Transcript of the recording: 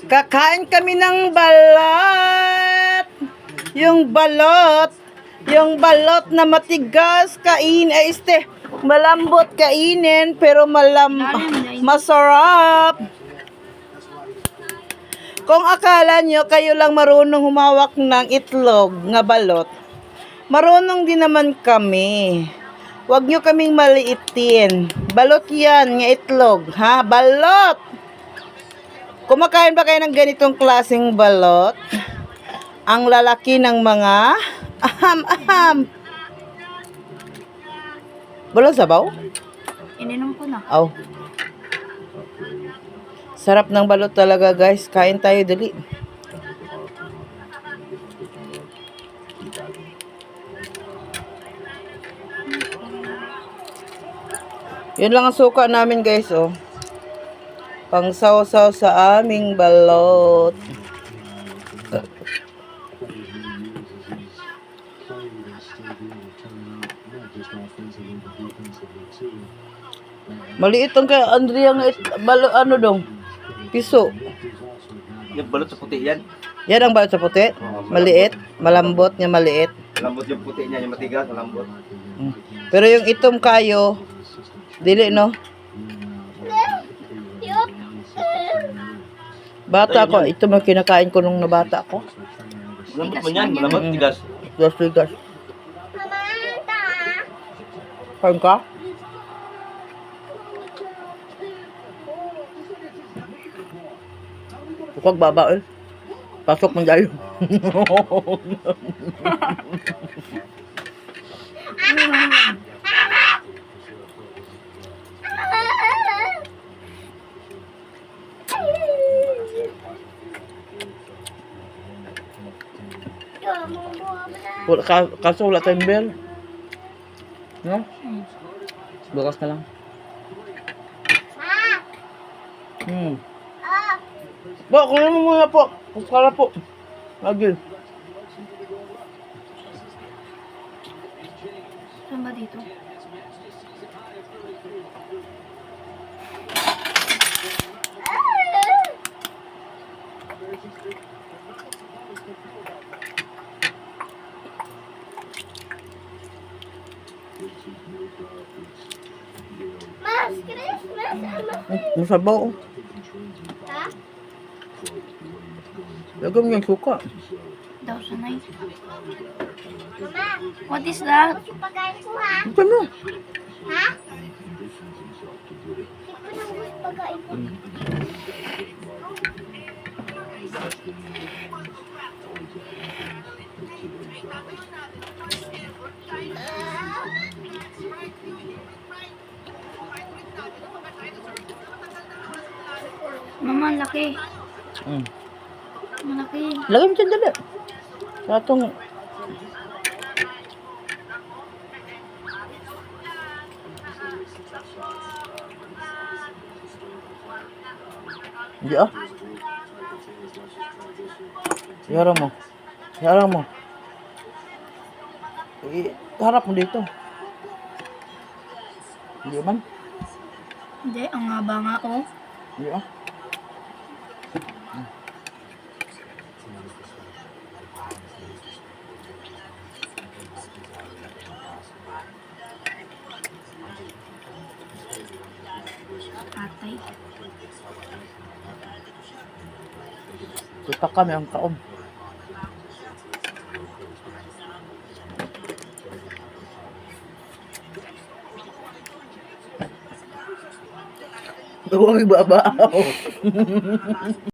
Kakain kami ng balot. Yung balot. Yung balot na matigas malambot kainin pero masarap. Kung akala nyo kayo lang marunong humawak ng itlog nga balot, marunong din naman kami. Huwag nyo kaming maliitin. Balot yan, nga itlog. Ha? Balot! Kumakain ba kayo ng ganitong klaseng balot? Ang lalaki ng mga aham. Balot sabaw? Ininom ko na. Aw. Sarap ng balot talaga, guys. Kain tayo, dali. Yun lang ang suka namin, guys, oh. Pang-saw-saw sa aming balot. Maliit ang kay Andrea nga balot, ano dong? Piso. Yung balot sa puti yan. Yan ang balot sa puti? Maliit? Malambot niya, maliit? Malambot yung puti niya, yung matigas, malambot. Pero yung itom kayo, dili, no? Bata ko, ito ang kinakain ko nung nabata ko. Malambot man yan, malambot, tigas. Tigas. Kain ka? Huwag baba, eh. Pasok mo dahil. Kaso wala tayong bell. No? Bukas na lang. Ba, kunin mo muna po. Puskara po. Lagi. Saan ba dito? Mas, Christmas. Masabaw. Ha? Lagam yung suka. Daw sanay. Mama, What is that? yung pagkain ko ha? Ito na. Ha? Hindi ko na pagkain ko. Mama, laki. Malaki. Lagay mo dyan dali. Sa atong... Hindi ah. Harap mo. Harap mo. Harap mo dito. Hindi man. Hindi, ang haba nga, oh. Hindi ah. Atay. Tutak kami ang kaom. Huwag ibabaw.